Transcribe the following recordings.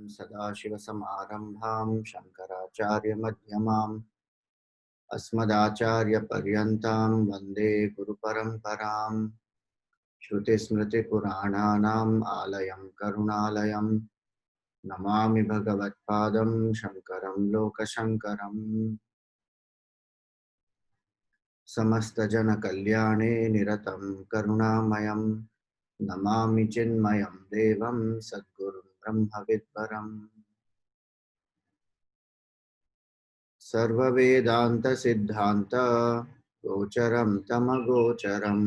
सदाशिवसमारम्भां शङ्कराचार्यमध्यमाम् अस्मदाचार्यपर्यन्तां वन्दे गुरुपरम्परां श्रुतिस्मृतिपुराणानाम् आलयं करुणालयं नमामि भगवत्पादं शङ्करं लोकशङ्करम् समस्तजनकल्याणे निरतं करुणामयं नमामि चिन्मयं देवं सद्गुरुं ब्रह्मविद्वरम् सर्ववेदान्तसिद्धान्त गोचरं तमगोचरं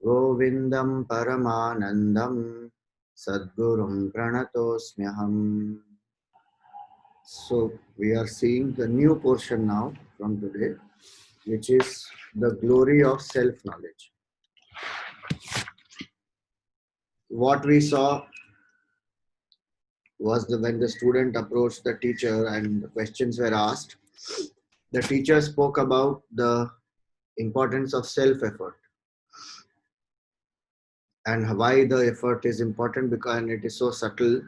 गोविन्दं परमानन्दं सद्गुरुं प्रणतोऽस्म्यहम्. So we are seeing the new portion now from today, which is the glory of self-knowledge. What we saw was when the student approached the teacher and the questions were asked, the teacher spoke about the importance of self-effort and why the effort is important because it is so subtle.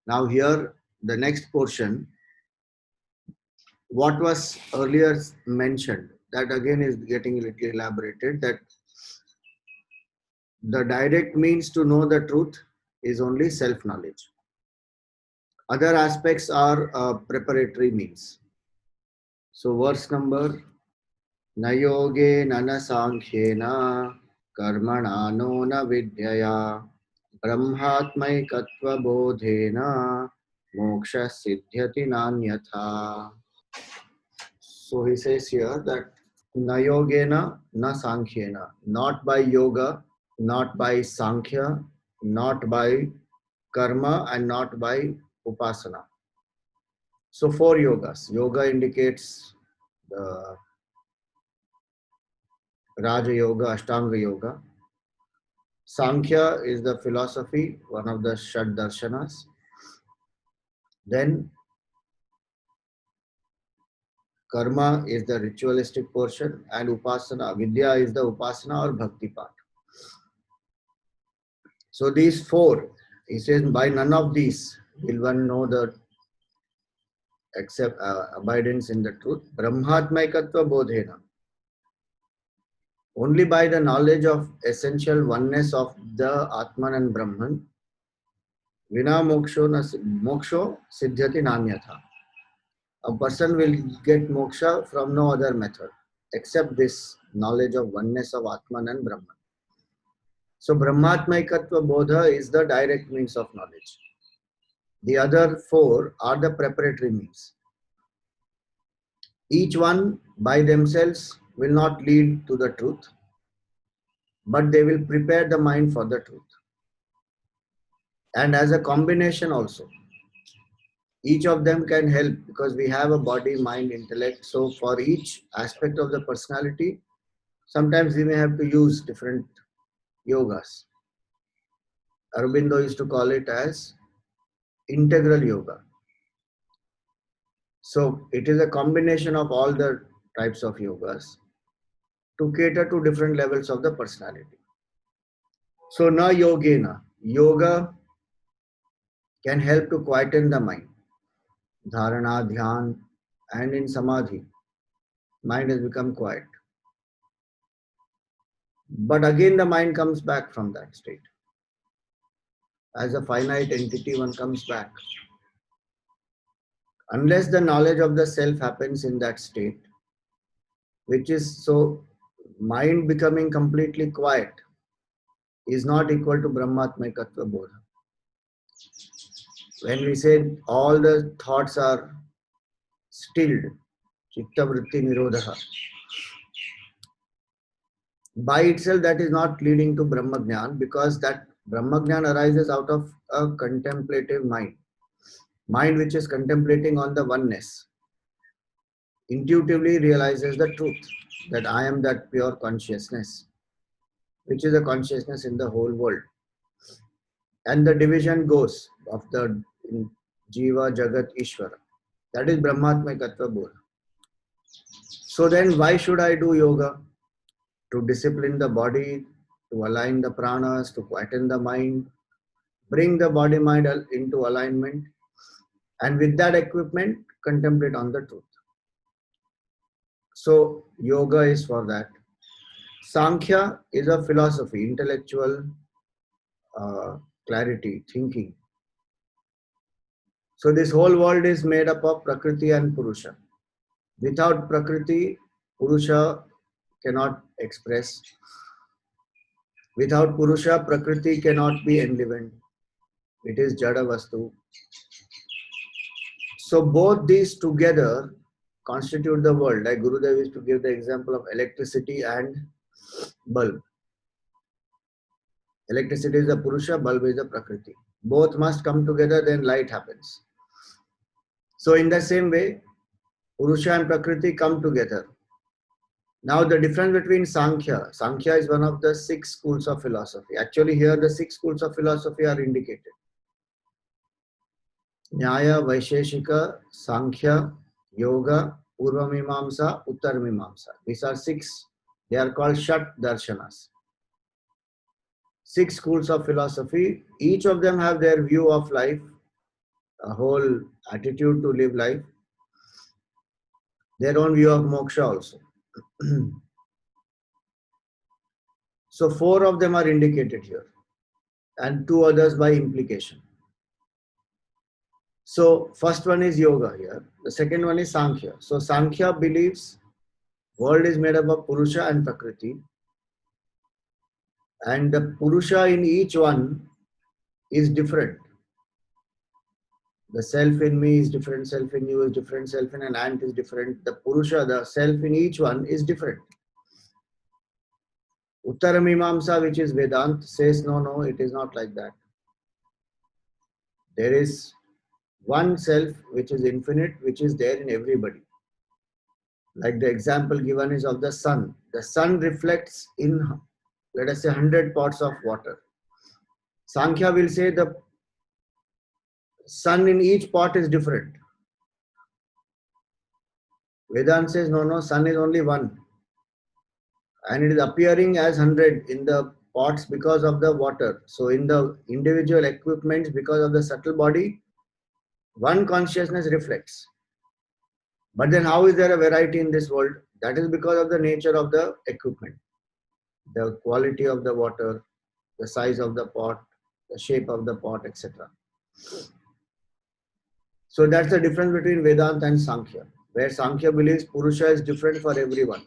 Now here, the next portion, what was earlier mentioned, that again is getting a little elaborated, that the direct means to know the truth is only self-knowledge. Other aspects are preparatory means. So verse number, na yoge nana sankhyena karmana no na vidyaya brahmatmaikatva bodhena moksha siddhyati nanyatha. So he says here that na yogena na sankhyena, not by yoga, not by sankhya, not by karma, and not by upasana. So four yogas. Yoga indicates the Raja Yoga, Ashtanga Yoga. Sankhya is the philosophy, one of the Shad Darshanas. Then Karma is the ritualistic portion, and Upasana, Vidya is the Upasana or Bhakti part. So these four, he says, by none of these will one know the except abidance in the truth. Brahmatmaikatva bodhena. Only by the knowledge of essential oneness of the Atman and Brahman, vina moksho siddhyati nanyatha. A person will get moksha from no other method except this knowledge of oneness of Atman and Brahman. So Brahmatmaikatva bodha is the direct means of knowledge. The other four are the preparatory means. Each one by themselves will not lead to the truth, but they will prepare the mind for the truth. And as a combination also, each of them can help because we have a body, mind, intellect. So for each aspect of the personality, sometimes we may have to use different yogas. Aurobindo used to call it as integral yoga. So it is a combination of all the types of yogas to cater to different levels of the personality. So na yogena, yoga can help to quieten the mind. Dharana, dhyan, and in samadhi, mind has become quiet. But again the mind comes back from that state. As a finite entity, one comes back. Unless the knowledge of the self happens in that state, which is so, mind becoming completely quiet is not equal to Brahmatmaikatva bodha. When we say all the thoughts are stilled, chitta vritti nirodha, by itself that is not leading to Brahmagyan, because that Brahmagyan arises out of a contemplative mind. Mind which is contemplating on the oneness, intuitively realizes the truth that I am that pure consciousness, which is a consciousness in the whole world. And the division goes of the Jiva, Jagat, Ishvara. That is Brahmatmaikatva bodha. So then why should I do yoga? To discipline the body, to align the pranas, to quieten the mind. bring the body mind into alignment, and with that equipment, contemplate on the truth. So yoga is for that. Sankhya is a philosophy, intellectual clarity, thinking. So this whole world is made up of Prakriti and Purusha. Without Prakriti, Purusha cannot express. Without Purusha, Prakriti cannot be enlivened. It is Jada Vastu. So both these together constitute the world. Like Gurudev used to give the example of electricity and bulb. Electricity is the Purusha, bulb is the Prakriti. Both must come together, then light happens. So in the same way, Purusha and Prakriti come together. Now the difference between Sankhya is one of the 6 schools of philosophy. Actually here the 6 schools of philosophy are indicated. Nyaya, Vaisheshika, Sankhya, Yoga, Purvamimamsa, Uttarmimamsa. These are 6. They are called Shat Darshanas. 6 schools of philosophy. Each of them have their view of life, a whole attitude to live life, their own view of moksha also. So 4 of them are indicated here and 2 others by implication. So first one is yoga here. The second one is Sankhya. So Sankhya believes world is made up of Purusha and Prakriti. And the Purusha in each one is different. The self in me is different, self in you is different, self in an ant is different. The Purusha, the self in each one is different. Uttaramimamsa, which is Vedant, says no, it is not like that. There is one self which is infinite, which is there in everybody. Like the example given is of the sun. The sun reflects in, let us say, 100 pots of water. Sankhya will say the sun in each pot is different. Vedanta says no, sun is only one. And it is appearing as 100 in the pots because of the water. So in the individual equipments, because of the subtle body, one consciousness reflects. But then how is there a variety in this world? That is because of the nature of the equipment. The quality of the water, the size of the pot, the shape of the pot, etc. So that's the difference between Vedanta and Sankhya, where Sankhya believes Purusha is different for everyone.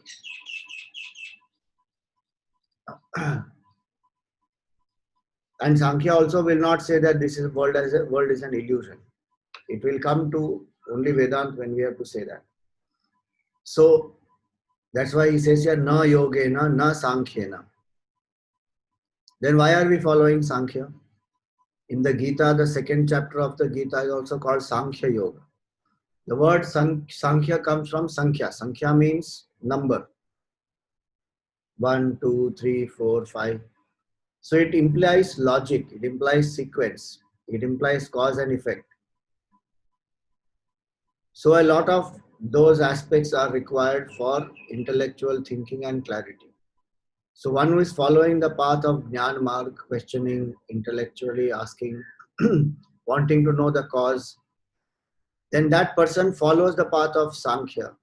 And Sankhya also will not say that this is world is an illusion. It will come to only Vedanta when we have to say that. So that's why he says here, na yogena, na sankhyena. Then why are we following Sankhya? In the Gita, the 2nd chapter of the Gita is also called Sankhya Yoga. The word Sankhya comes from Sankhya. Sankhya means number. 1, 2, 3, 4, 5. So it implies logic, it implies sequence, it implies cause and effect. So a lot of those aspects are required for intellectual thinking and clarity. So one who is following the path of Jnana Marg, questioning, intellectually asking, wanting to know the cause, then that person follows the path of Sankhya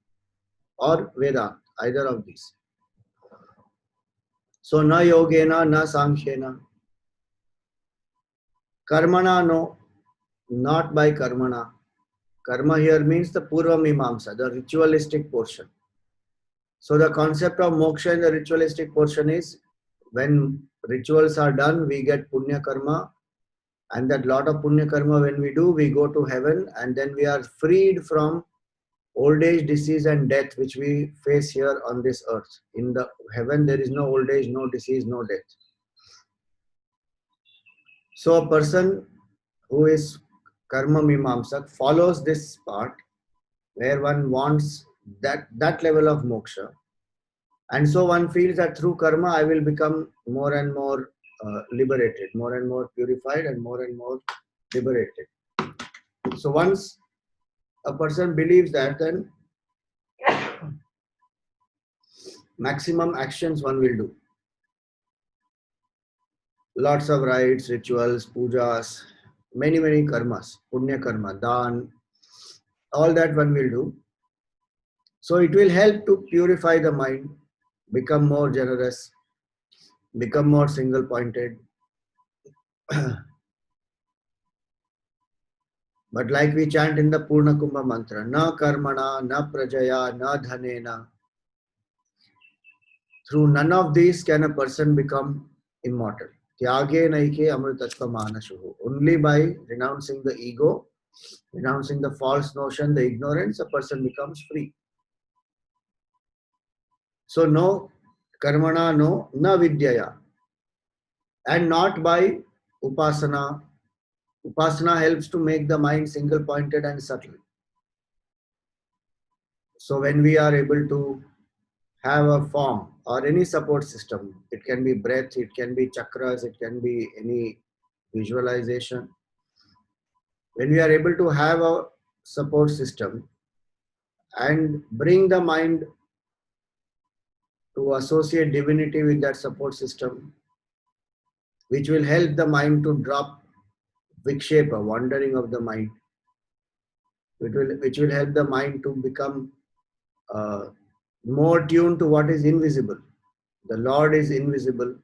or Vedanta, either of these. So na yogena, na sankhyena. Karmana, no, not by karmana. Karma here means the Purva Mimamsa, the ritualistic portion. So the concept of moksha in the ritualistic portion is when rituals are done, we get punya karma, and that lot of punya karma when we do, we go to heaven, and then we are freed from old age, disease and death which we face here on this earth. In the heaven there is no old age, no disease, no death. So a person who is karma mimamsak follows this part where one wants that level of moksha, and so one feels that through karma I will become more and more liberated, more and more purified, and more liberated. So once a person believes that, then maximum actions one will do. lots of rites, rituals, pujas, many karmas, punya karma, dan, all that one will do. So it will help to purify the mind, become more generous, become more single pointed. But like we chant in the Purna Kumbha mantra, na karmana, na prajaya, na dhanena. Through none of these can a person become immortal. Tyage naike amritatva manashuhu. Only by renouncing the ego, renouncing the false notion, the ignorance, a person becomes free. So no karmana, no, na vidyaya. And not by upasana. Upasana helps to make the mind single pointed and subtle. So when we are able to have a form or any support system, it can be breath, it can be chakras, it can be any visualization. When we are able to have a support system and bring the mind to associate divinity with that support system, which will help the mind to drop vikshepa, wandering of the mind, which will help the mind to become more tuned to what is invisible. The Lord is invisible.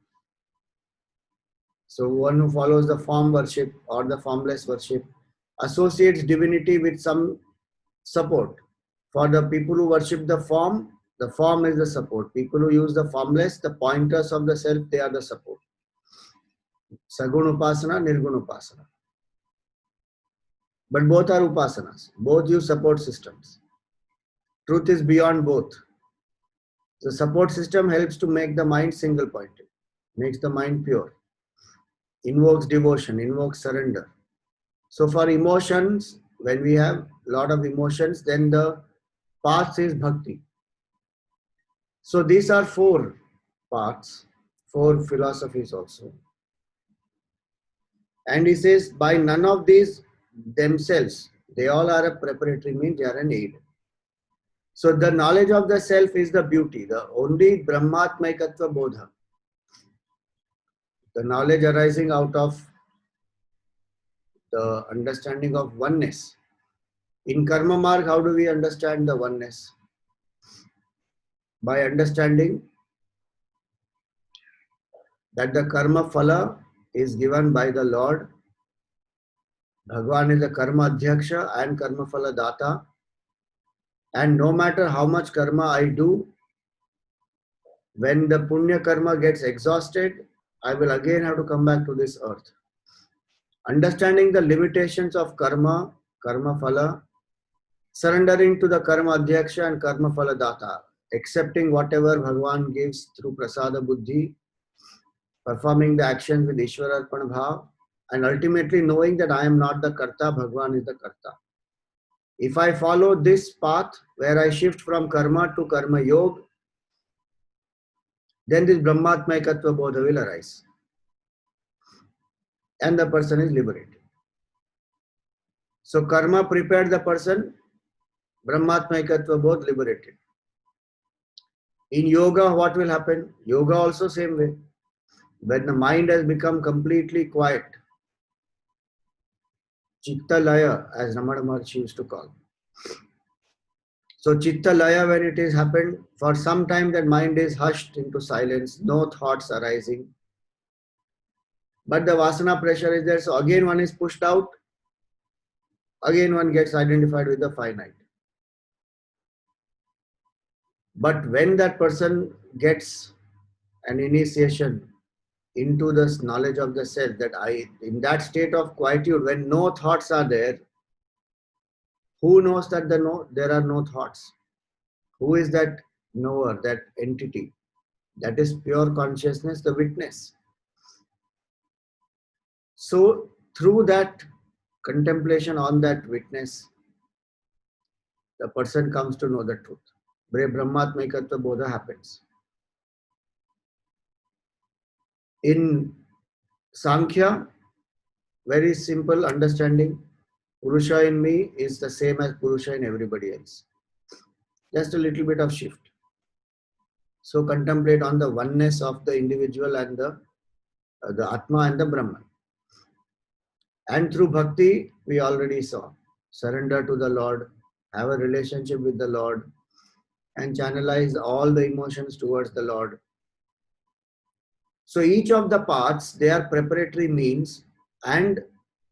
So one who follows the form worship or the formless worship associates divinity with some support. For the people who worship the form is the support. People who use the formless, the pointers of the self, they are the support. Sagun upasana, nirgun upasana. But both are upasanas. Both use support systems. Truth is beyond both. The support system helps to make the mind single pointed, makes the mind pure, invokes devotion, invokes surrender. So for emotions, when we have a lot of emotions, then the path is bhakti. So these are four paths, four philosophies also. And he says, by none of these themselves, they all are a preparatory, means they are an aid. So the knowledge of the self is the beauty, the only Brahmatmaikatva Bodha. The knowledge arising out of the understanding of oneness. In Karma Marg, how do we understand the oneness? By understanding that the karma phala is given by the Lord. Bhagwan is the karma adhyaksha and karma phala data. And no matter how much karma I do, when the punya karma gets exhausted, I will again have to come back to this earth. Understanding the limitations of karma, karma phala, surrendering to the karma adhyaksha and karma phala data, accepting whatever Bhagwan gives through prasada buddhi, performing the actions with Ishvara Arpan Bhav, and ultimately knowing that I am not the karta, Bhagwan is the karta. If I follow this path where I shift from karma to karma yoga, then this Brahmatmaikatva Bodha will arise. And the person is liberated. So karma prepared the person, Brahmatmaikatva Bodha liberated. In yoga, what will happen? Yoga also same way. When the mind has become completely quiet, Chitta Laya, as Ramana Maharshi used to call. So Chitta Laya, when it is happened, for some time that mind is hushed into silence, no thoughts arising. But the Vasana pressure is there, so again one is pushed out, again one gets identified with the finite. But when that person gets an initiation into this knowledge of the self, that in that state of quietude, when no thoughts are there, who knows that there are no thoughts? Who is that knower, that entity? That is pure consciousness, the witness. So through that contemplation on that witness, the person comes to know the truth. Brahmatmaikatva Bodha happens. In Sankhya, very simple understanding, Purusha in me is the same as Purusha in everybody else. Just a little bit of shift. So contemplate on the oneness of the individual and the the Atma and the Brahman. And through bhakti, we already saw, surrender to the Lord, have a relationship with the Lord, and channelize all the emotions towards the Lord. So each of the paths, they are preparatory means, and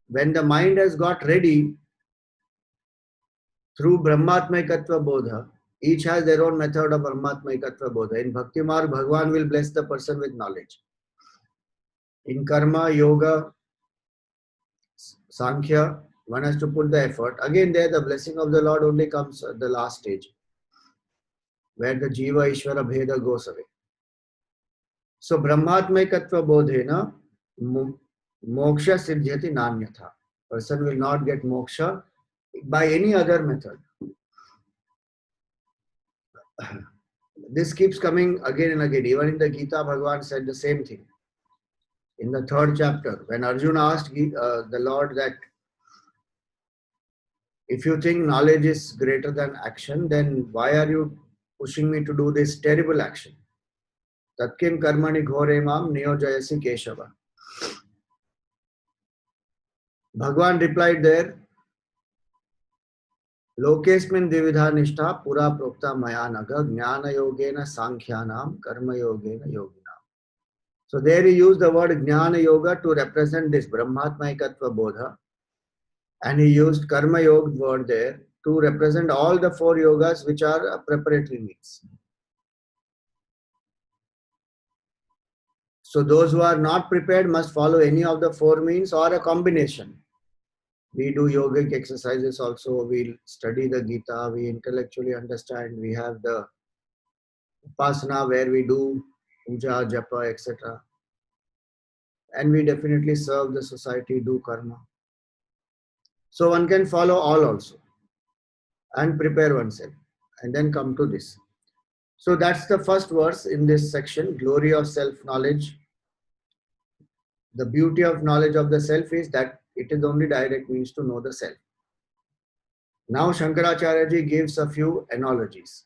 when the mind has got ready through Brahmatmaikatva Bodha, each has their own method of Brahmatmaikatva Bodha. In Bhakti Marg, Bhagwan will bless the person with knowledge. In Karma, Yoga, Sankhya, one has to put the effort. Again, there the blessing of the Lord only comes at the last stage, where the Jiva Ishvara Bheda goes away. So Brahmatmaikatva Bodhena Moksha Siddhyati Nanyatha. Person will not get moksha by any other method. This keeps coming again and again. Even in the Gita, Bhagavan said the same thing. In the 3rd chapter, when Arjuna asked the Lord that if you think knowledge is greater than action, then why are you pushing me to do this terrible action? Tatkim karmani ghore mam niyojayasi keshava. Bhagavan replied there, Lokesmin dividha nishtha pura prokta maya naga jnana yogena sankhyanam karma yogena yoginam. So there he used the word jnana yoga to represent this Brahmatmaikatva bodha, and he used karma yoga word there to represent all the 4 yogas which are preparatory means. So those who are not prepared must follow any of the 4 means or a combination. We do yogic exercises also, we study the Gita, we intellectually understand, we have the Upasana where we do puja, japa, etc. And we definitely serve the society, do karma. So one can follow all also and prepare oneself and then come to this. So that's the first verse in this section, glory of self-knowledge. The beauty of knowledge of the self is that it is only direct means to know the self. Now Shankaracharya ji gives a few analogies.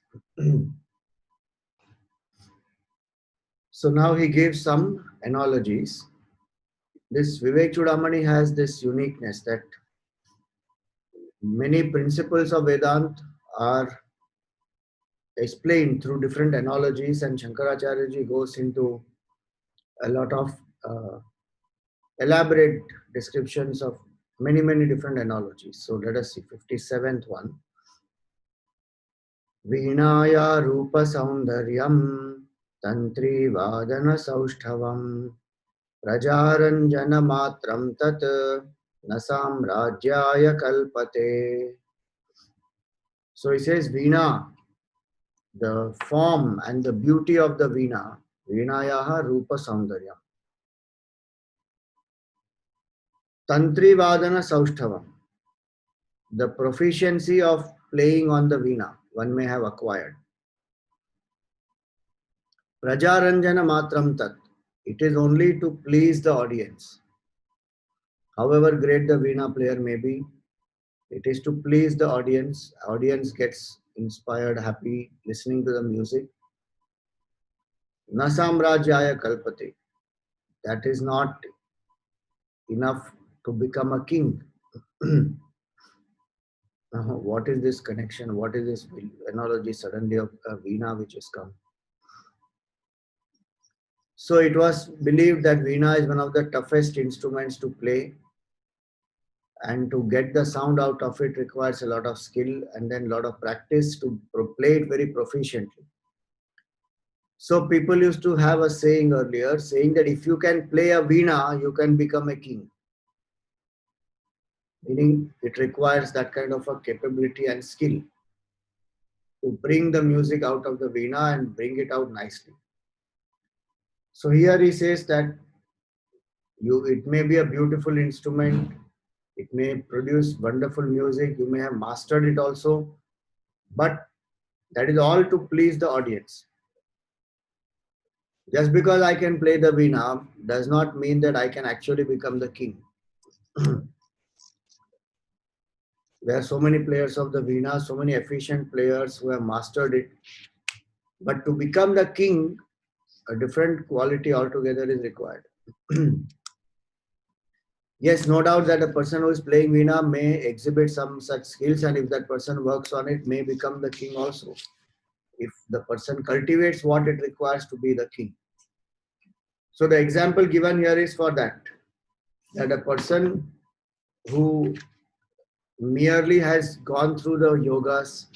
So now he gives some analogies. This Vivek Chudamani has this uniqueness that many principles of Vedanta are explained through different analogies, and Shankaracharya ji goes into a lot of elaborate descriptions of many different analogies. So let us see 57th one. Vinaya Rupa Saundaryam Tantri Vadana Saushthavam Prajaranjana Matram Tat Nasam Rajyaya Kalpate. So he says Veena, the form and the beauty of the Veena, Veenayaha Rupa Saundaryam. Tantri Vadana Saushthavam, the proficiency of playing on the Veena, one may have acquired. Prajaranjana Matram Tat, it is only to please the audience. However great the Veena player may be, it is to please the audience. Audience gets inspired, happy, listening to the music. Nasamrajyaya Kalpate, that is not enough to become a king. What is this connection? What is this analogy suddenly of a Veena which has come? So it was believed that Veena is one of the toughest instruments to play, and to get the sound out of it requires a lot of skill and then a lot of practice to play it very proficiently. So people used to have a saying earlier, saying that if you can play a Veena, you can become a king. Meaning it requires that kind of a capability and skill to bring the music out of the Veena and bring it out nicely. So here he says that it may be a beautiful instrument, it may produce wonderful music, you may have mastered it also, but that is all to please the audience. Just because I can play the Veena does not mean that I can actually become the king. There are so many players of the Veena, so many efficient players who have mastered it. But to become the king, a different quality altogether is required. Yes, no doubt that a person who is playing Veena may exhibit some such skills, and if that person works on it, may become the king also. If the person cultivates what it requires to be the king. So the example given here is for that a person who merely has gone through the yogas,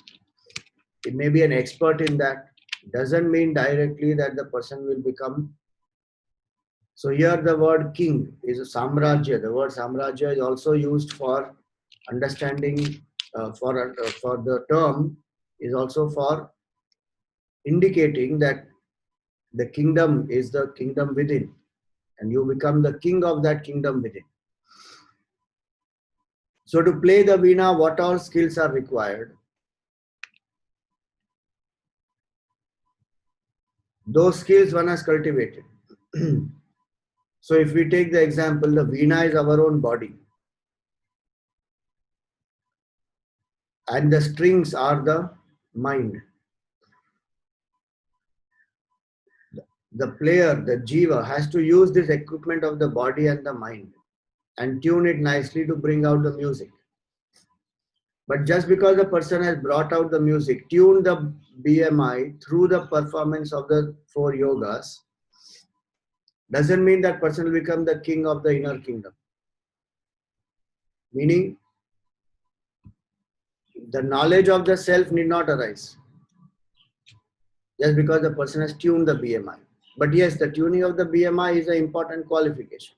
it may be an expert in that, doesn't mean directly that the person will become. So here the word king is a samrajya. The word samrajya is also used for understanding, for the term is also for indicating that the kingdom is the kingdom within, and you become the king of that kingdom within. So to play the veena, what all skills are required? Those skills one has cultivated. So if we take the example, the veena is our own body, and the strings are the mind. The player, the jiva, has to use this equipment of the body and the mind and tune it nicely to bring out the music. But just because the person has brought out the music, tuned the BMI through the performance of the 4 yogas, doesn't mean that person will become the king of the inner kingdom. Meaning, the knowledge of the self need not arise just because the person has tuned the BMI. But yes, the tuning of the BMI is an important qualification.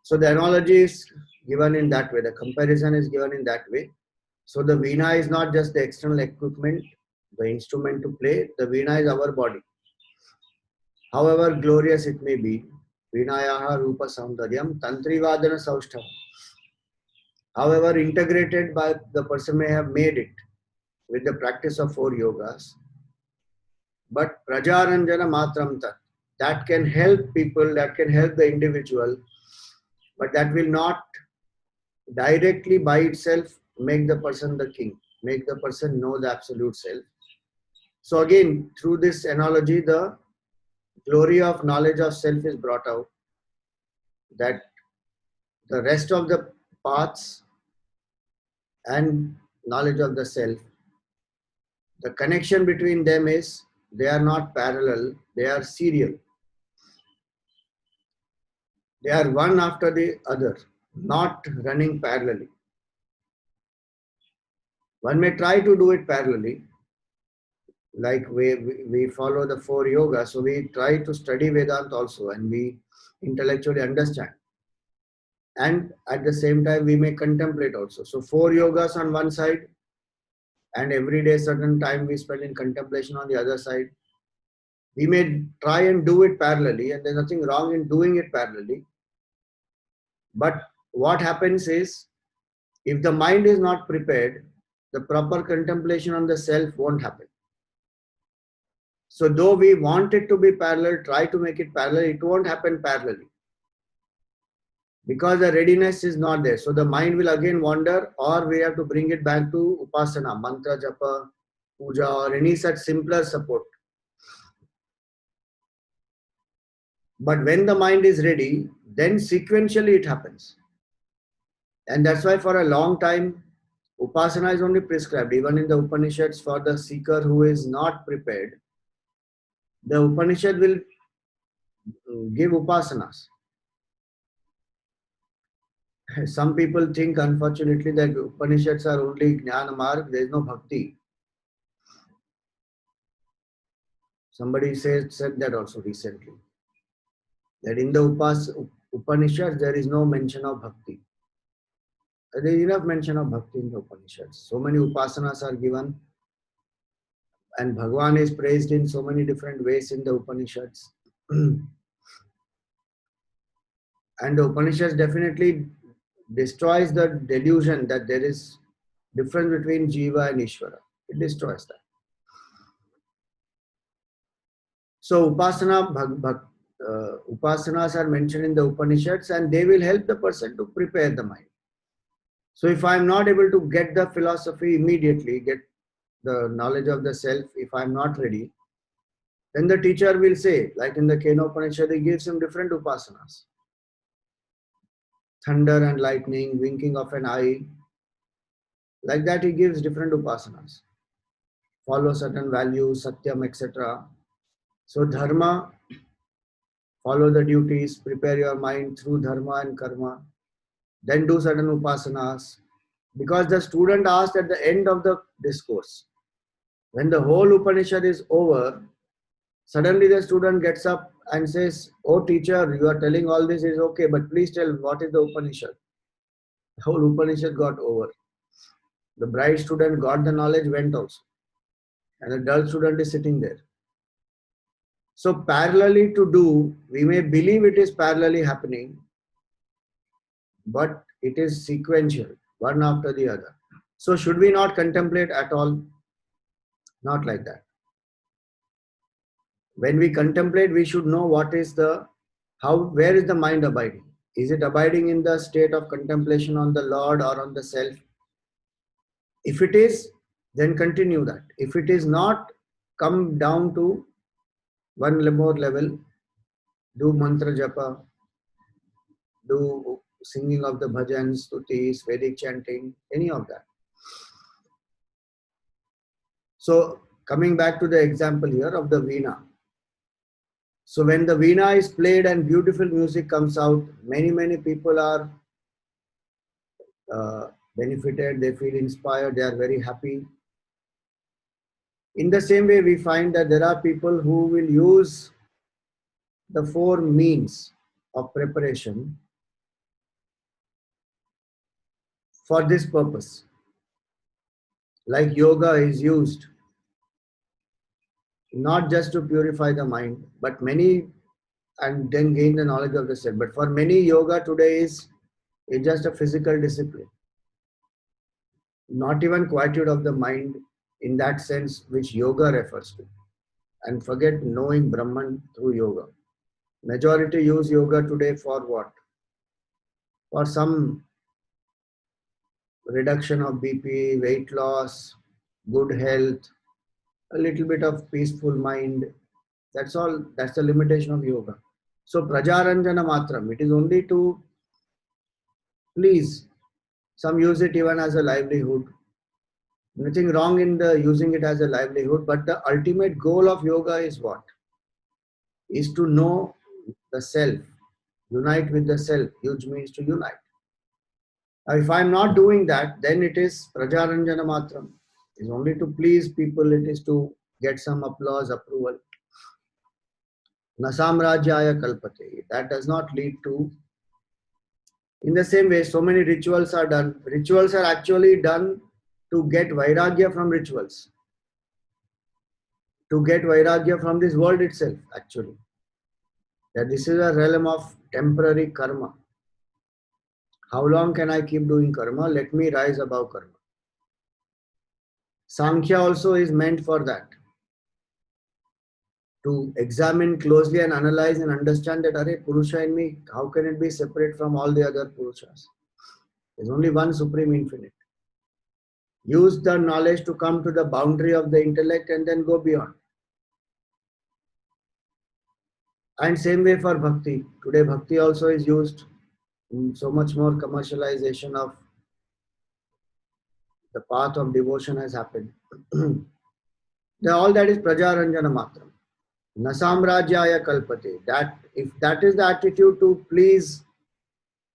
So the analogy is given in that way, the comparison is given in that way. So the veena is not just the external equipment, the instrument to play, the veena is our body. However glorious it may be, Vinayaha Rupa Saundaryam Tantrivadana Saushthavam. However integrated by the person may have made it with the practice of 4 yogas, but Prajaranjana Matram Tat, that can help people, that can help the individual, but that will not directly by itself make the person the king, make the person know the absolute self. So again, through this analogy, the glory of knowledge of self is brought out, that the rest of the paths and knowledge of the self, the connection between them is they are not parallel, they are serial. They are one after the other, not running parallelly. One may try to do it parallelly, like we follow the 4 yogas, so we try to study Vedanta also and we intellectually understand. And at the same time, we may contemplate also. So 4 yogas on one side, and every day certain time we spend in contemplation on the other side. We may try and do it parallelly, and there's nothing wrong in doing it parallelly. But what happens is, if the mind is not prepared, the proper contemplation on the self won't happen. So though we want it to be parallel, try to make it parallel, it won't happen parallelly, because the readiness is not there. So the mind will again wander, or we have to bring it back to upasana, mantra japa, puja, or any such simpler support. But when the mind is ready, then sequentially it happens. And that's why for a long time, upasana is only prescribed, even in the Upanishads, for the seeker who is not prepared. The Upanishad will give upasanas. Some people think, unfortunately, that Upanishads are only Jnana Marg, there is no bhakti. Somebody said that also recently. That in the Upanishads, there is no mention of bhakti. There is enough mention of bhakti in the Upanishads. So many upasanas are given, and Bhagavan is praised in so many different ways in the Upanishads. And the Upanishads definitely destroys the delusion that there is difference between Jiva and Ishvara. It destroys that. So upasanas are mentioned in the Upanishads, and they will help the person to prepare the mind. So if I am not able to get the philosophy immediately, get the knowledge of the self, if I am not ready, Then the teacher will say, like in the Kenopanishad, he gives him different upasanas. Thunder and lightning, winking of an eye. Like that he gives different upasanas. Follow certain values, satyam, etc. So dharma, follow the duties, prepare your mind through dharma and karma. Then do certain upasanas. Because the student asked at the end of the discourse, when the whole Upanishad is over, suddenly the student gets up and says, "Oh teacher, you are telling all this is okay, but please tell what is the Upanishad?" The whole Upanishad got over. The bright student got the knowledge, went also. And the dull student is sitting there. So parallelly to do, we may believe it is parallelly happening, but it is sequential, one after the other. So should we not contemplate at all? Not like that. When we contemplate, we should know what is the, where is the mind abiding? Is it abiding in the state of contemplation on the Lord or on the self? If it is, then continue that. If it is not, come down to one more level, do mantra japa, do singing of the bhajans, stutis, Vedic chanting, any of that. So coming back to the example here of the veena. So when the veena is played and beautiful music comes out, many people are benefited, they feel inspired, they are very happy. In the same way, we find that there are people who will use the four means of preparation for this purpose. Like yoga is used not just to purify the mind, but many, and then gain the knowledge of the self. But for many, yoga today is just a physical discipline. Not even quietude of the mind in that sense which yoga refers to. And forget knowing Brahman through yoga. Majority use yoga today for what? For some reduction of BP, weight loss, good health, a little bit of peaceful mind. That's all. That's the limitation of yoga. So prajaranjana matram, it is only to please. Some use it even as a livelihood. Nothing wrong in the using it as a livelihood, but the ultimate goal of yoga is what? Is to know the self, unite with the self, which means to unite. Now, if I am not doing that, then it is prajaranjana matram. It is only to please people, it is to get some applause, approval. Nasamrajyaya kalpate. That does not lead to. In the same way, so many rituals are done. Rituals are actually done to get vairagya from rituals. To get vairagya from this world itself, actually. That this is a realm of temporary karma. How long can I keep doing karma? Let me rise above karma. Sankhya also is meant for that. To examine closely and analyze and understand that, Are Purusha in me, how can it be separate from all the other Purushas? There's only one Supreme Infinite. Use the knowledge to come to the boundary of the intellect and then go beyond. And same way for bhakti. Today bhakti also is used in so much more commercialization of the path of devotion has happened. All that is prajaranjana matram. Nasamrajyaya kalpate. That if that is the attitude to please,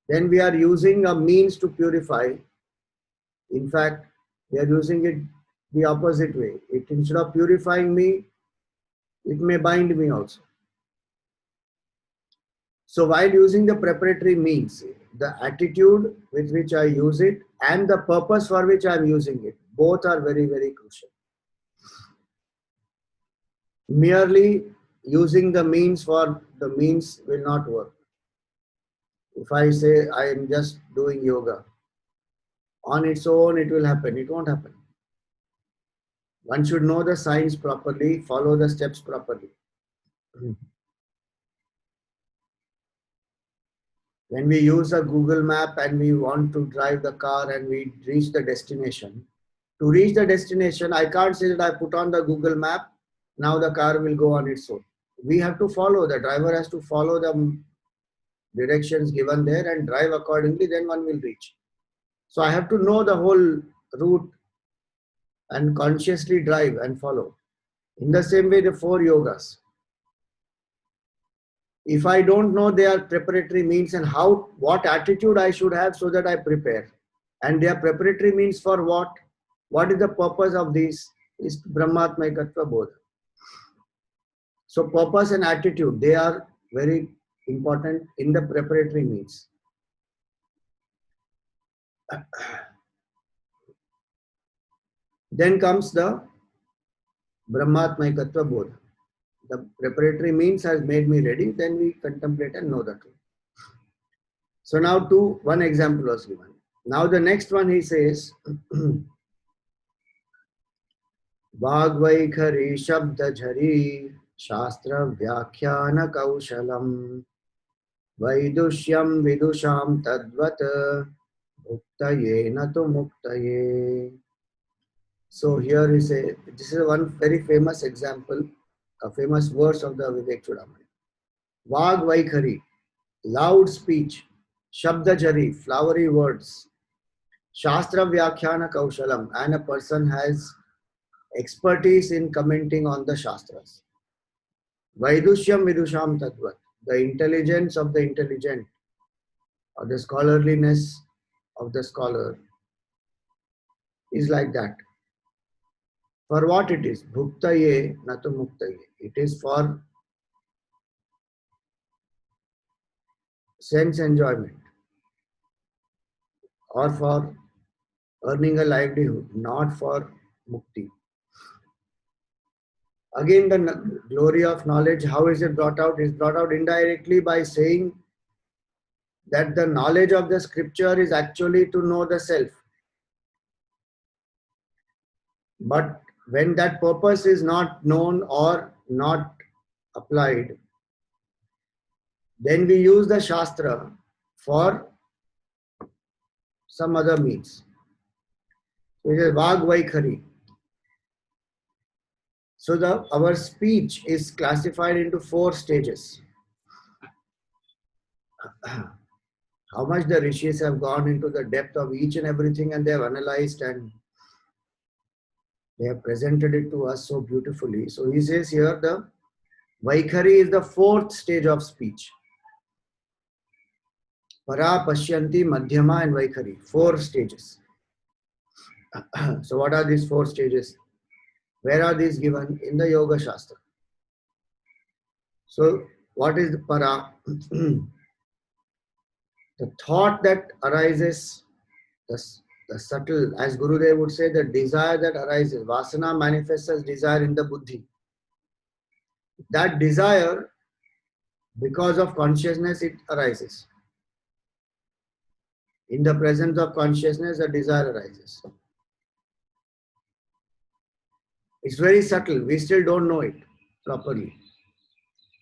then we are using a means to purify. In fact, we are using it the opposite way. It instead of purifying me, it may bind me also. So while using the preparatory means, the attitude with which I use it and the purpose for which I am using it, both are very, very crucial. Merely using the means for the means will not work. If I say I am just doing yoga, on its own it will happen. It won't happen. One should know the science properly, follow the steps properly. When we use a Google map and we want to drive the car and we reach the destination, to reach the destination, I can't say that I put on the Google map now the car will go on its own. We have to follow, the driver has to follow the directions given there and drive accordingly, then one will reach. So I have to know the whole route and consciously drive and follow. In the same way, the 4 yogas. If I don't know their preparatory means and what attitude I should have so that I prepare, and their preparatory means for what is the purpose of this, is Brahmatmaikatva Bodha. So purpose and attitude, they are very important in the preparatory means. Then comes the Brahmatmaikatva Bodha. The preparatory means has made me ready, then we contemplate and know the truth. So now one example was given. Now the next one he says, Vagvaikhari Shabdajhari Shastra Vyakhyana Kaushalam Vaidushyam Vidusham Tadvat Muktaye Natu Muktaye. So here this is one very famous example, a famous verse of the Vivek Chudamani. Vagvaikhari, loud speech. Shabdajari, flowery words. Shastra Vyakhyana Kaushalam, and a person has expertise in commenting on the Shastras. Vaidushyam Vidusham Tadvat, the intelligence of the intelligent, or the scholarliness of the scholar, is like that. For what it is? Bhuktaye natu muktaye. It is for sense enjoyment or for earning a livelihood, not for mukti. Again, the glory of knowledge, how is it brought out? It is brought out indirectly by saying that the knowledge of the scripture is actually to know the self. But when that purpose is not known or not applied, then we use the Shastra for some other means. So it is Vagvaikhari. So our speech is classified into 4 stages. How much the rishis have gone into the depth of each and everything, and they have analyzed and they have presented it to us so beautifully. So he says here the Vaikhari is the 4th stage of speech. Para, Pashyanti, Madhyama and Vaikhari. 4 stages. So what are these 4 stages? Where are these given? In the Yoga Shastra. So what is the Para? The thought that arises, the subtle, as Gurudev would say, the desire that arises, Vasana manifests as desire in the Buddhi. That desire, because of consciousness, it arises. In the presence of consciousness, the desire arises. It's very subtle. We still don't know it properly.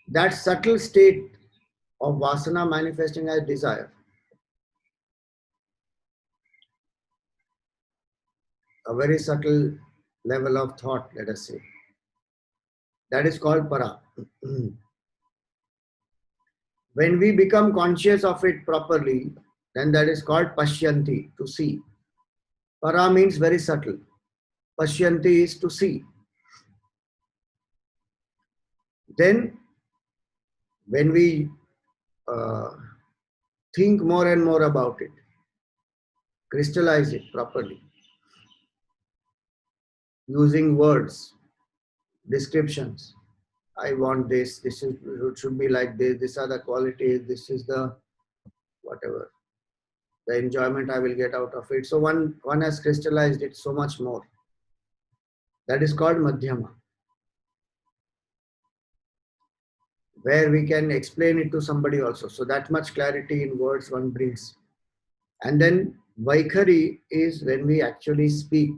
That subtle state of Vasana manifesting as desire, a very subtle level of thought, let us say, that is called Para. When we become conscious of it properly, then that is called Pashyanti, to see. Para means very subtle. Pashyanti is to see. Then, when we think more and more about it, crystallize it properly, using words, descriptions. I want this, it should be like this, these are the qualities, this is the whatever, the enjoyment I will get out of it. So one has crystallized it so much more. That is called Madhyama, where we can explain it to somebody also. So that much clarity in words one brings. And then Vaikhari is when we actually speak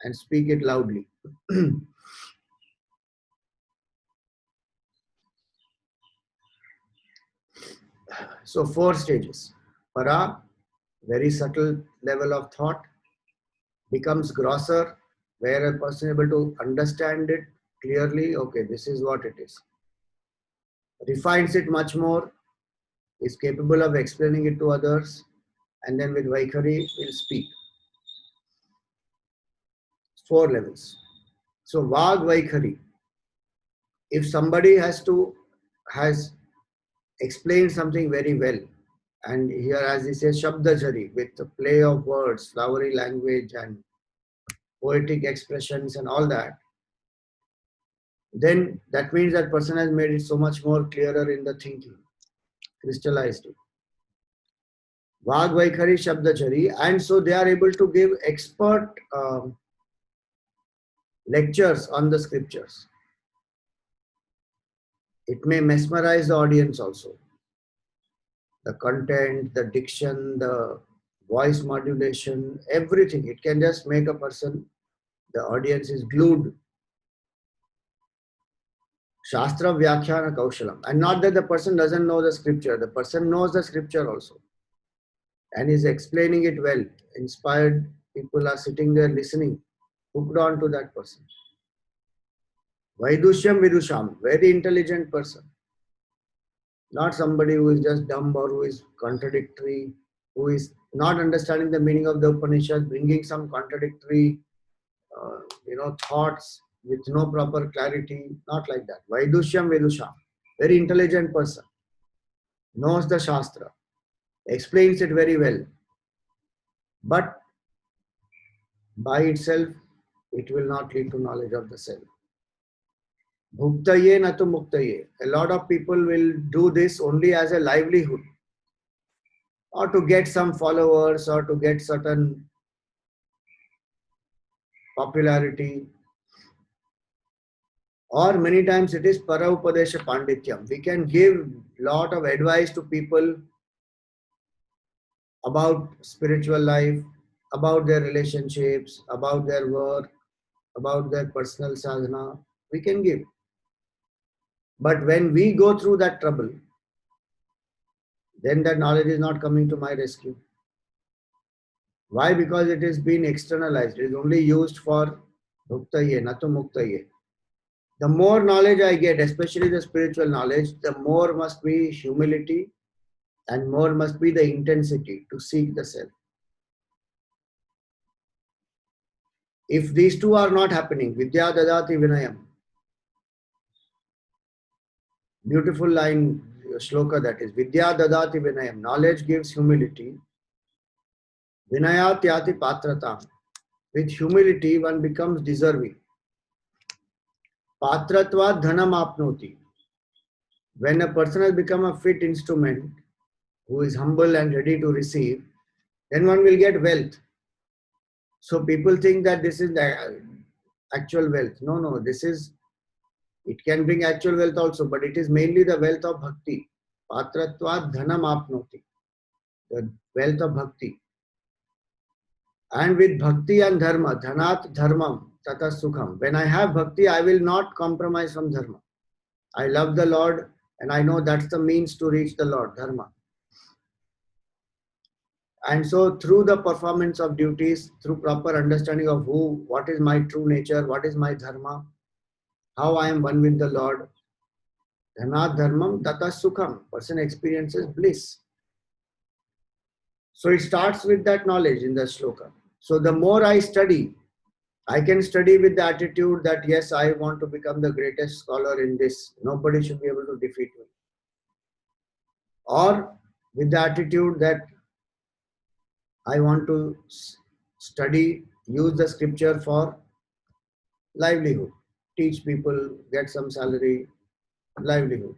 and speak it loudly. So 4 stages. Para, very subtle level of thought, becomes grosser, where a person is able to understand it clearly, okay, this is what it is. Refines it much more, is capable of explaining it to others, and then with Vaikhari will speak. 4 levels. So Vag Vaikhari, if somebody has explained something very well, and here as he says Shabdajari, with the play of words, flowery language and poetic expressions and all that, then that means that person has made it so much more clearer in the thinking, crystallized it. Vag Vaikhari Shabdachari, and so they are able to give expert lectures on the scriptures. It may mesmerize the audience also. The content, the diction, the voice modulation, everything. It can just make a person, the audience is glued. Shastra Vyakhyana Kaushalam. And not that the person doesn't know the scripture, the person knows the scripture also and is explaining it well. Inspired people are sitting there listening, hooked on to that person. Vaidushyam Vidusham, very intelligent person. Not somebody who is just dumb or who is contradictory, who is not understanding the meaning of the Upanishad, bringing some contradictory thoughts with no proper clarity, not like that. Vaidushyam Vidusham, very intelligent person, knows the Shastra, explains it very well, but by itself, it will not lead to knowledge of the self. Bhuktaye na tu muktaye. A lot of people will do this only as a livelihood, or to get some followers, or to get certain popularity. Or many times it is para upadesha pandityam. We can give lot of advice to people about spiritual life, about their relationships, about their work, about their personal sadhana. We can give. But when we go through that trouble, then that knowledge is not coming to my rescue. Why? Because it is being externalized. It is only used for bhuktaye, natu muktaye. The more knowledge I get, especially the spiritual knowledge, the more must be humility and more must be the intensity to seek the self. If these two are not happening, Vidya Dadati Vinayam, beautiful line, shloka that is, Vidya Dadati Vinayam, knowledge gives humility. Vinayat Yati Patratam, with humility one becomes deserving. Patratva Dhanam Apnoti, when a person has become a fit instrument, who is humble and ready to receive, then one will get wealth. So people think that this is the actual wealth. No, it can bring actual wealth also, but it is mainly the wealth of bhakti. Patratva dhanam apnoti, the wealth of bhakti. And with bhakti and dharma, dhanat dharmam tata sukham. When I have bhakti, I will not compromise from dharma. I love the Lord and I know that's the means to reach the Lord, dharma. And so through the performance of duties, through proper understanding of what is my true nature, what is my dharma, how I am one with the Lord, dhanat dharmam tata sukham, person experiences bliss. So it starts with that knowledge in the shloka. So the more I study, I can study with the attitude that yes, I want to become the greatest scholar in this. Nobody should be able to defeat me. Or with the attitude that I want to study, use the scripture for livelihood, teach people, get some salary, livelihood.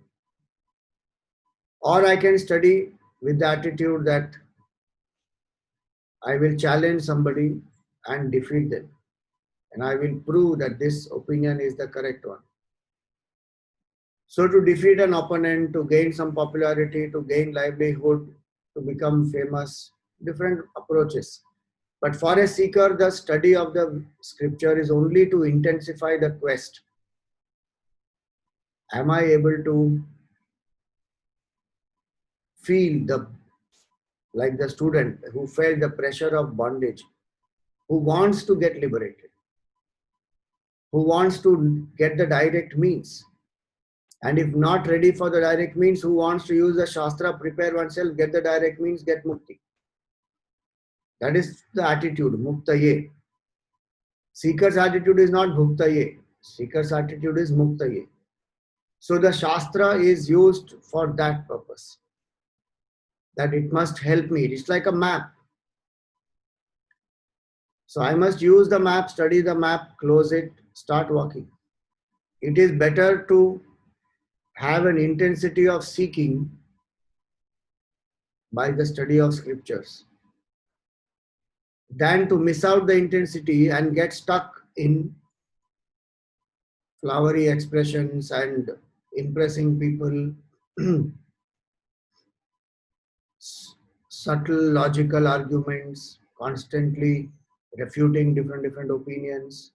Or I can study with the attitude that I will challenge somebody and defeat them. And I will prove that this opinion is the correct one. So to defeat an opponent, to gain some popularity, to gain livelihood, to become famous, different approaches. But for a seeker, the study of the scripture is only to intensify the quest. Am I able to feel like the student who felt the pressure of bondage, who wants to get liberated, who wants to get the direct means. And if not ready for the direct means, who wants to use the Shastra, prepare oneself, get the direct means, get mukti. That is the attitude, muktaye. Seeker's attitude is not bhuktaye. Seeker's attitude is muktaye. So the Shastra is used for that purpose. That it must help me. It's like a map. So I must use the map, study the map, close it, start walking. It is better to have an intensity of seeking by the study of scriptures than to miss out the intensity and get stuck in flowery expressions and impressing people, subtle logical arguments, constantly refuting different opinions.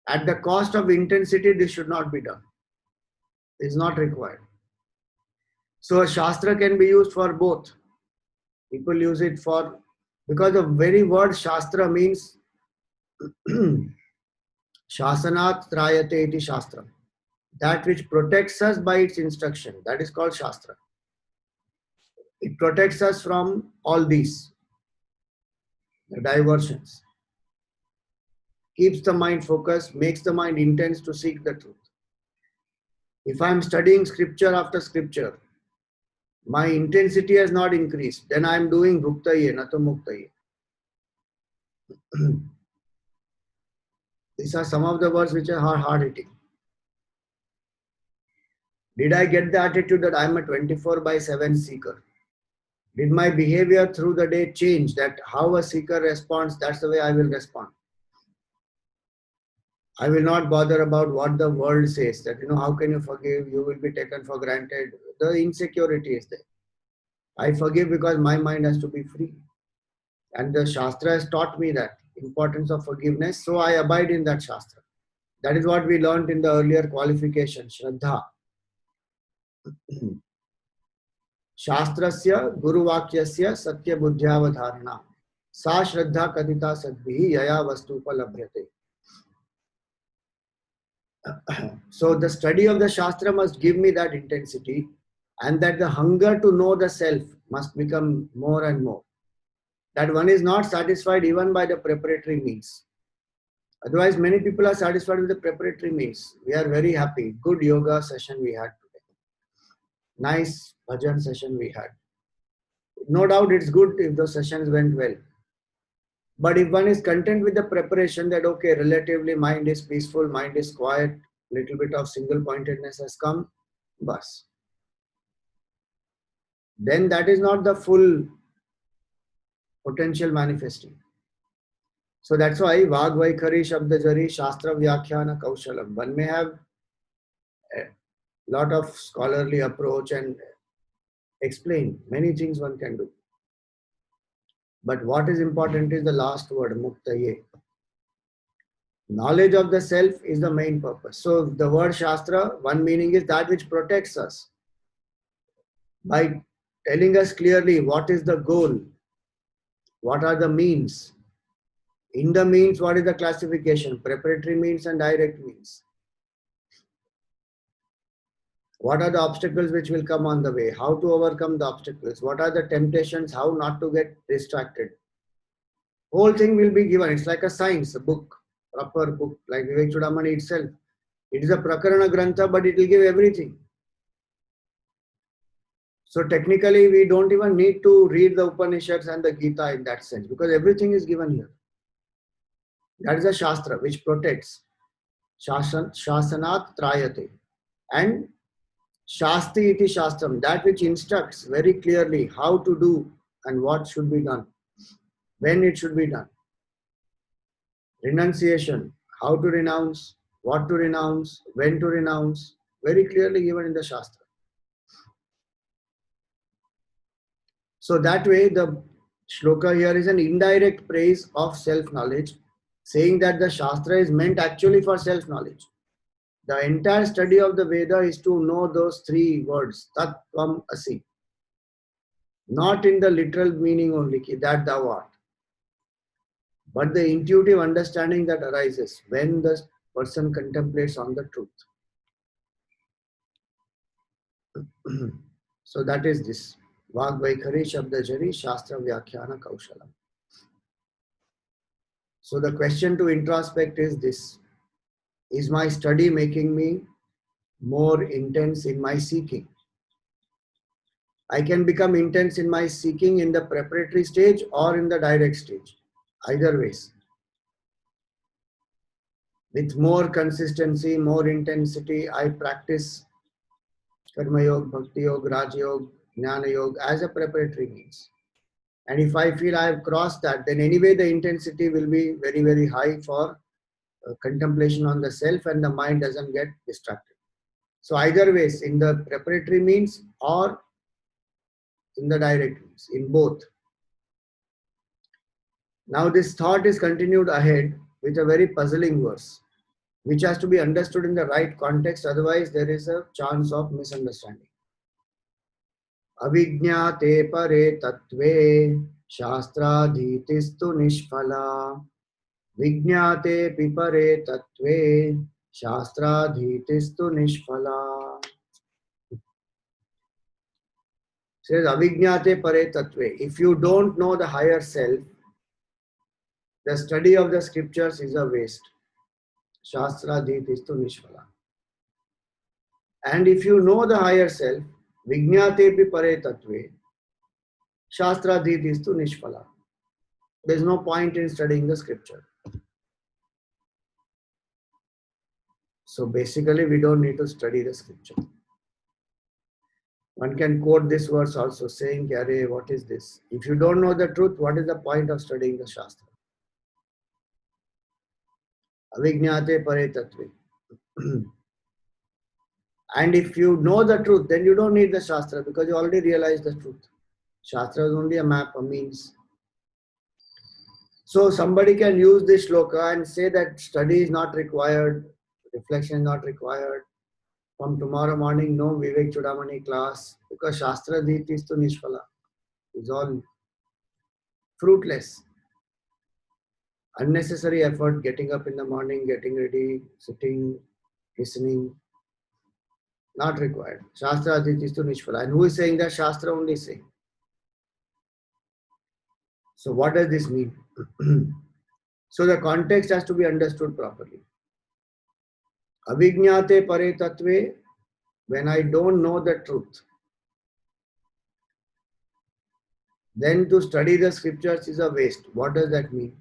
At the cost of intensity, this should not be done. It is not required. So a Shastra can be used for both. People use it for, because the very word Shastra means Shasanat Trayate iti Shastra. That which protects us by its instruction. That is called Shastra. It protects us from all these, the diversions. Keeps the mind focused, makes the mind intense to seek the truth. If I am studying scripture after scripture, my intensity has not increased, then I am doing bhuktaye, not muktaye. These are some of the words which are hard-hitting. Did I get the attitude that I am a 24/7 seeker? Did my behavior through the day change, that how a seeker responds, that's the way I will respond? I will not bother about what the world says, that, how can you forgive? You will be taken for granted. The insecurity is there. I forgive because my mind has to be free. And the Shastra has taught me that importance of forgiveness. So I abide in that Shastra. That is what we learned in the earlier qualification, Shraddha. Shastrasya Guruvakyasya Satya Buddhyavadharana. Sa Shraddha Kadita Sadbhihi Yaya Vastu Upalabhyate. So the study of the Shastra must give me that intensity, and that the hunger to know the self must become more and more. That one is not satisfied even by the preparatory means. Otherwise, many people are satisfied with the preparatory means. We are very happy. Good yoga session we had today. Nice bhajan session we had. No doubt it's good if the sessions went well. But if one is content with the preparation that, okay, relatively mind is peaceful, mind is quiet, little bit of single pointedness has come, bas. Then that is not the full potential manifesting. So that's why Vagvaikhari Shabdajari Shastra Vyakhyana Kaushalam. One may have a lot of scholarly approach and explain many things one can do. But what is important is the last word, muktaye. Knowledge of the self is the main purpose. So the word Shastra, one meaning is that which protects us by telling us clearly what is the goal, what are the means. In the means, what is the classification? Preparatory means and direct means. What are the obstacles which will come on the way? How to overcome the obstacles? What are the temptations? How not to get distracted? Whole thing will be given. It's like a science, a book, proper book, like Vivek Chudamani itself. It is a Prakarana Grantha, but it will give everything. So technically, we don't even need to read the Upanishads and the Gita in that sense, because everything is given here. That is a Shastra which protects. Shasanat Trayate. And Shasti iti Shastram, that which instructs very clearly how to do and what should be done, when it should be done. Renunciation, how to renounce, what to renounce, when to renounce, very clearly given in the Shastra. So that way the shloka here is an indirect praise of self-knowledge, saying that the Shastra is meant actually for self-knowledge. The entire study of the Veda is to know those three words, Tat Tvam Asi. Not in the literal meaning only, that thou art. but the intuitive understanding that arises when the person contemplates on the truth. So that is this. Vag Vaikhari Shabdajari Shastra Vyakhyana Kaushala. So the question to introspect is this. Is my study making me more intense in my seeking? I can become intense in my seeking in the preparatory stage or in the direct stage. Either ways. With more consistency, more intensity, I practice Karma Yoga, Bhakti Yoga, Raj Yoga, Jnana Yoga as a preparatory means. And if I feel I have crossed that, then anyway the intensity will be very, very high for contemplation on the self, and the mind doesn't get distracted. So either ways, in the preparatory means or in the direct means, in both. Now this thought is continued ahead with a very puzzling verse, which has to be understood in the right context, otherwise there is a chance of misunderstanding. Avijñāte pare tattve शास्त्राधीतिस्तु निष्फला विज्ञाते Pipre तत्वे शास्त्राधीतिस्तु निष्फला. Says avijñāte pare tattve. If you don't know the higher self, the study of the scriptures is a waste. Shastraadhitistu nishphala. And if you know the higher self, vijñāte pare tattve shastraadhitistu nishphala. There is no point in studying the scripture. So basically we don't need to study the scripture. One can quote this verse also saying, Arey, what is this? If you don't know the truth, what is the point of studying the Shastra? Avijñāte pare tattve. And if you know the truth, then you don't need the Shastra because you already realize the truth. Shastra is only a map, a means. So somebody can use this shloka and say that study is not required, reflection is not required. From tomorrow morning, no Vivek Chudamani class because Shastra Dhitistu Nishphala is all fruitless. Unnecessary effort, getting up in the morning, getting ready, sitting, listening, not required. Shastra Dhitistu Nishphala. And who is saying that? Shastra only saying. So what does this mean? So the context has to be understood properly. Avijñāte pare tattve, when I don't know the truth, then to study the scriptures is a waste. What does that mean?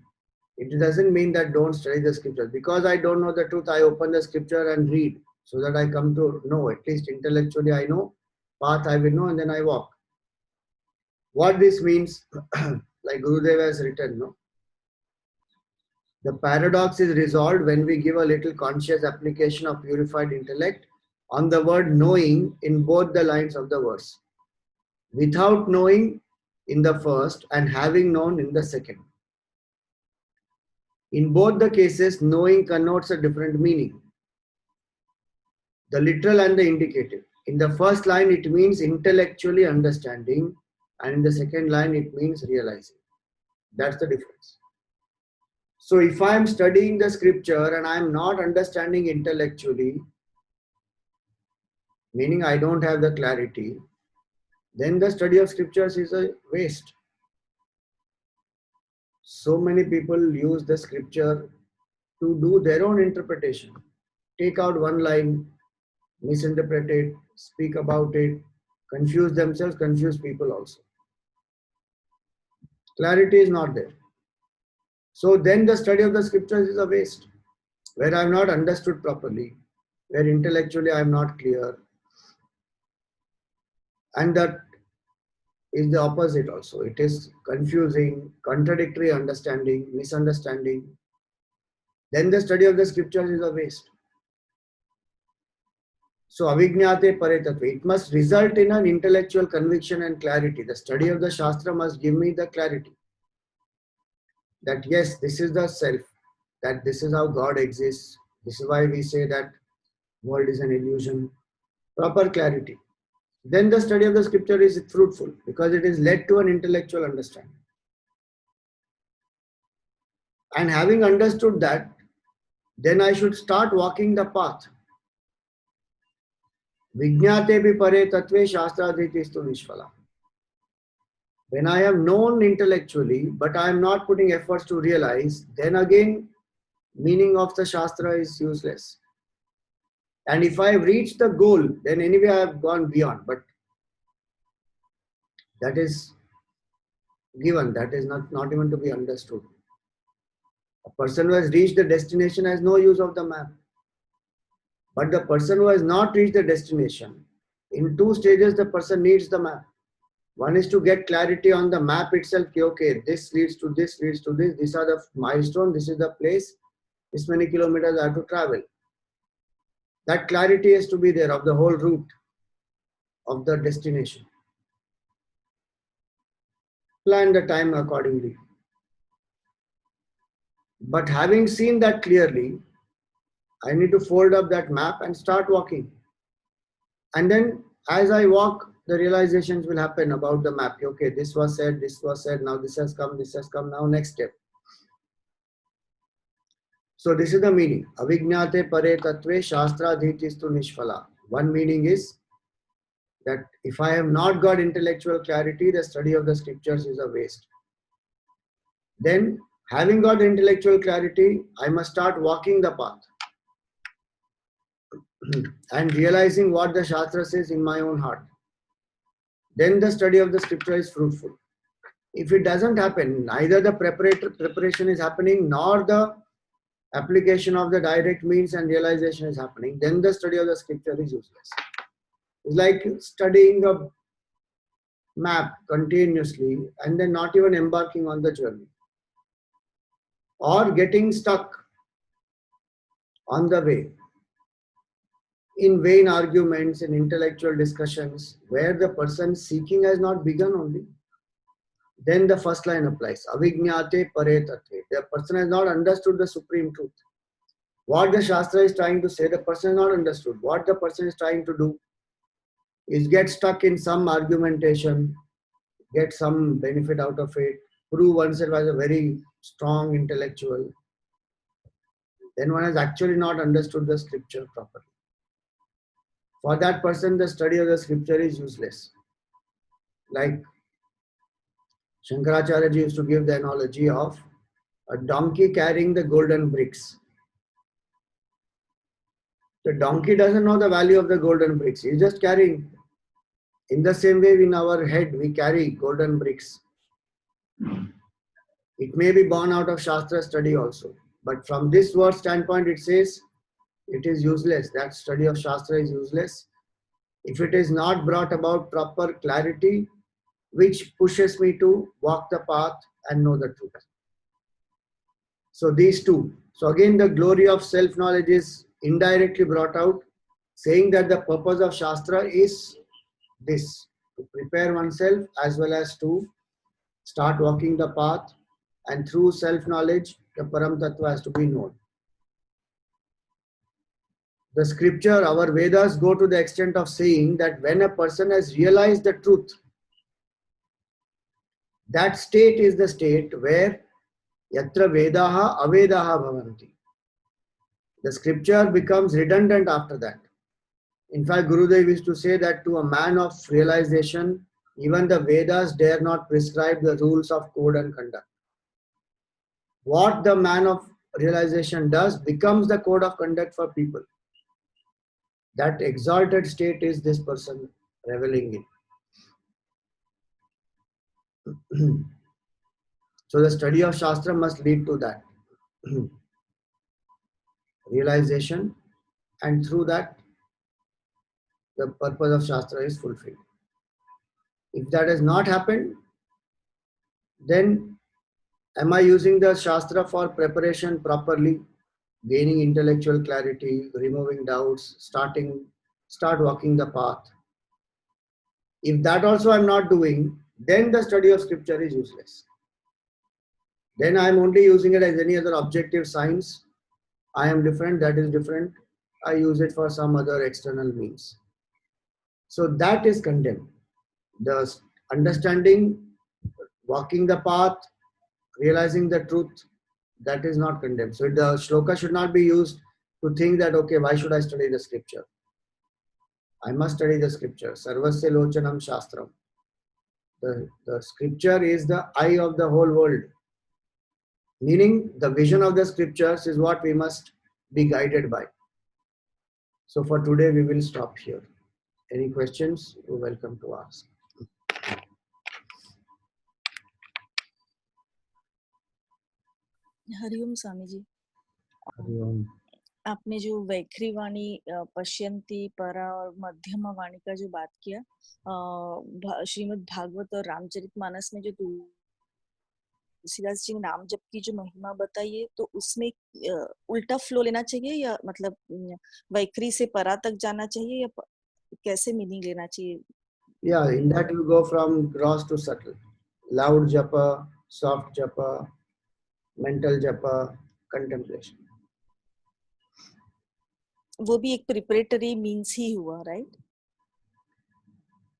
It doesn't mean that don't study the scriptures. Because I don't know the truth, I open the scripture and read so that I come to know, at least intellectually I know, path I will know, and then I walk. What this means, like Gurudev has written, no? The paradox is resolved when we give a little conscious application of purified intellect on the word knowing in both the lines of the verse. Without knowing in the first and having known in the second. In both the cases, knowing connotes a different meaning. The literal and the indicative. In the first line, it means intellectually understanding, and in the second line, it means realizing. That's the difference. So if I am studying the scripture and I am not understanding intellectually, meaning I don't have the clarity, then the study of scriptures is a waste. So many people use the scripture to do their own interpretation. Take out one line, misinterpret it, speak about it, confuse themselves, confuse people also. Clarity is not there. So then the study of the scriptures is a waste, where I am not understood properly, where intellectually I am not clear. And that is the opposite also. It is confusing, contradictory understanding, misunderstanding. Then the study of the scriptures is a waste. So avijñāte pare tattve. It must result in an intellectual conviction and clarity. The study of the Shastra must give me the clarity. That yes, this is the self, that this is how God exists. This is why we say that world is an illusion. Proper clarity. Then the study of the scripture is fruitful because it is led to an intellectual understanding. And having understood that, then I should start walking the path. Vijñate bhi pare tatve shastradhitistu nishphala. When I have known intellectually, but I am not putting efforts to realize, then again, meaning of the Shastra is useless. And if I have reached the goal, then anyway I have gone beyond. But that is given, that is not even to be understood. A person who has reached the destination has no use of the map. But the person who has not reached the destination, in two stages the person needs the map. One is to get clarity on the map itself. Okay, this leads to this, leads to this. These are the milestones. This is the place. This many kilometers I have to travel. That clarity has to be there of the whole route of the destination. Plan the time accordingly. But having seen that clearly, I need to fold up that map and start walking. And then as I walk, the realizations will happen about the map. Okay, this was said, now this has come, now next step. So this is the meaning. Avijñate pare tatve shastradhitistu nishphala. One meaning is that if I have not got intellectual clarity, the study of the scriptures is a waste. Then, having got intellectual clarity, I must start walking the path and realizing what the Shastra says in my own heart. Then the study of the scripture is fruitful. If it doesn't happen, neither the preparation is happening nor the application of the direct means and realization is happening, then the study of the scripture is useless. It's like studying a map continuously and then not even embarking on the journey, or getting stuck on the way in vain arguments and intellectual discussions where the person seeking has not begun only. Then the first line applies. Avijñate pare tatve. The person has not understood the supreme truth. What the Shastra is trying to say, the person has not understood. What the person is trying to do is get stuck in some argumentation, get some benefit out of it, prove oneself as a very strong intellectual. Then one has actually not understood the scripture properly. For that person, the study of the scripture is useless. Like Shankaracharya ji used to give the analogy of a donkey carrying the golden bricks. The donkey doesn't know the value of the golden bricks. He's just carrying. In the same way, in our head, we carry golden bricks. It may be born out of Shastra study also. But from this word standpoint, it says it is useless. That study of Shastra is useless. If it is not brought about proper clarity, which pushes me to walk the path and know the truth. So these two. So again, the glory of self-knowledge is indirectly brought out, saying that the purpose of Shastra is this, to prepare oneself as well as to start walking the path, and through self-knowledge, the Param Tattva has to be known. The scripture, our Vedas go to the extent of saying that when a person has realized the truth, that state is the state where yatra vedaha avedaha bhavanti. The scripture becomes redundant after that. In fact, Gurudev used to say that to a man of realization, even the Vedas dare not prescribe the rules of code and conduct. What the man of realization does becomes the code of conduct for people. That exalted state is this person reveling in. So the study of Shastra must lead to that realization, and through that the purpose of Shastra is fulfilled. If that has not happened, then am I using the Shastra for preparation properly, gaining intellectual clarity, removing doubts, start walking the path? If that also I am not doing, then the study of scripture is useless. Then I am only using it as any other objective science. I am different, that is different. I use it for some other external means. So that is condemned. The understanding, walking the path, realizing the truth, that is not condemned. So the shloka should not be used to think that, okay, why should I study the scripture? I must study the scripture. Sarvasya lochanam shastram. The scripture is the eye of the whole world. Meaning the vision of the scriptures is what we must be guided by. So for today we will stop here. Any questions? You're welcome to ask. Hariom Swami ji, Hari Om. आपने जो वैखरी वाणी पश्यंती परा और मध्यम वाणी का जो बात किया, श्रीमद् भागवत और रामचरितमानस में जो तुलसीदास जी ने नाम जप की जो महिमा बताई है, तो उसमें उल्टा फ्लो लेना चाहिए या मतलब वैखरी से परा तक जाना चाहिए, या कैसे मीनिंग लेना चाहिए? Yeah, in that you go from gross to subtle. Loud japa, soft japa, mental japa, contemplation. वो भी एक प्रिपरेटरी मीन्स ही हुआ, right?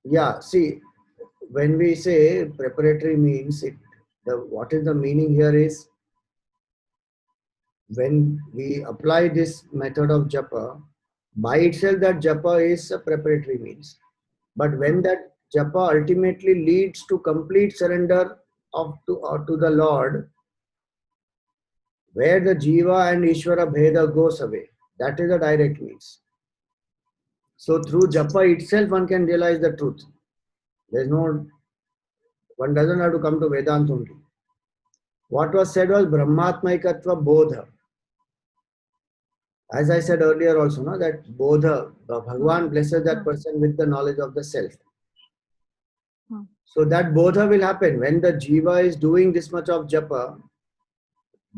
Yeah, see, when we say preparatory means, what is the meaning here is, when we apply this method of japa, by itself that japa is a preparatory means. But when that japa ultimately leads to complete surrender to the Lord, where the jiva and Ishvara bheda goes away, that is the direct means. So through japa itself one can realize the truth. One doesn't have to come to Vedanta only. What was said was Brahmatmaikatva Bodha. As I said earlier also, no, that Bodha, Bhagavan blesses that person with the knowledge of the self. So that Bodha will happen when the Jiva is doing this much of japa.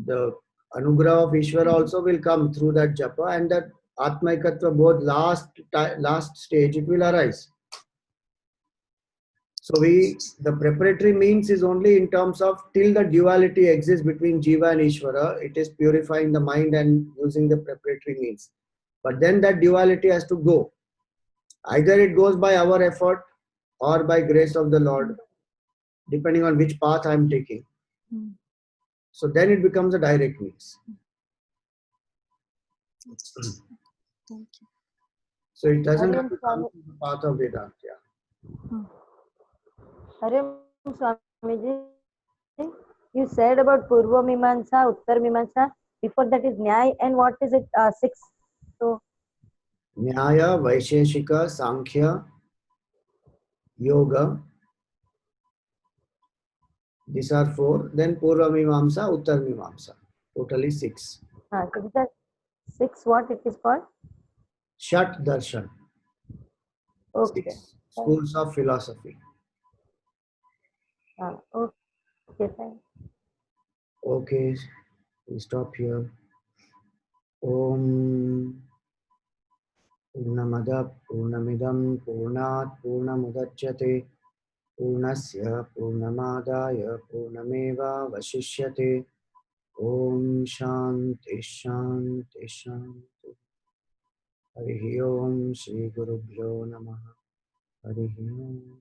The Anugrah of Ishvara also will come through that japa, and that Atmaikatva Bodh last stage it will arise. So the preparatory means is only in terms of till the duality exists between Jiva and Ishvara, it is purifying the mind and using the preparatory means. But then that duality has to go. Either it goes by our effort or by grace of the Lord, depending on which path I am taking. So then it becomes a direct means. Thank you. So it doesn't have to come to the path of Vedanta. Hare Swamiji, you said about Purva Mimamsa, Uttar Mimamsa. Before that is Nyaya, and what is it? 6. So Nyaya, Vaisheshika, Sankhya, Yoga. These are 4. Then Purva Mimamsa, Uttar Mimamsa. Totally 6. so these are 6. What it is called? Shat Darshan. Okay. 6 schools of philosophy. Okay, fine. Okay, we stop here. Om Purnamada Purnamidam Purnat Purnamudachyate Purnasya Purnamadaya Purnameva Vashishyate. Om Shanti Shanti Shanti. Harihi Om Shri Gurubhyo Namaha. Harihi Om.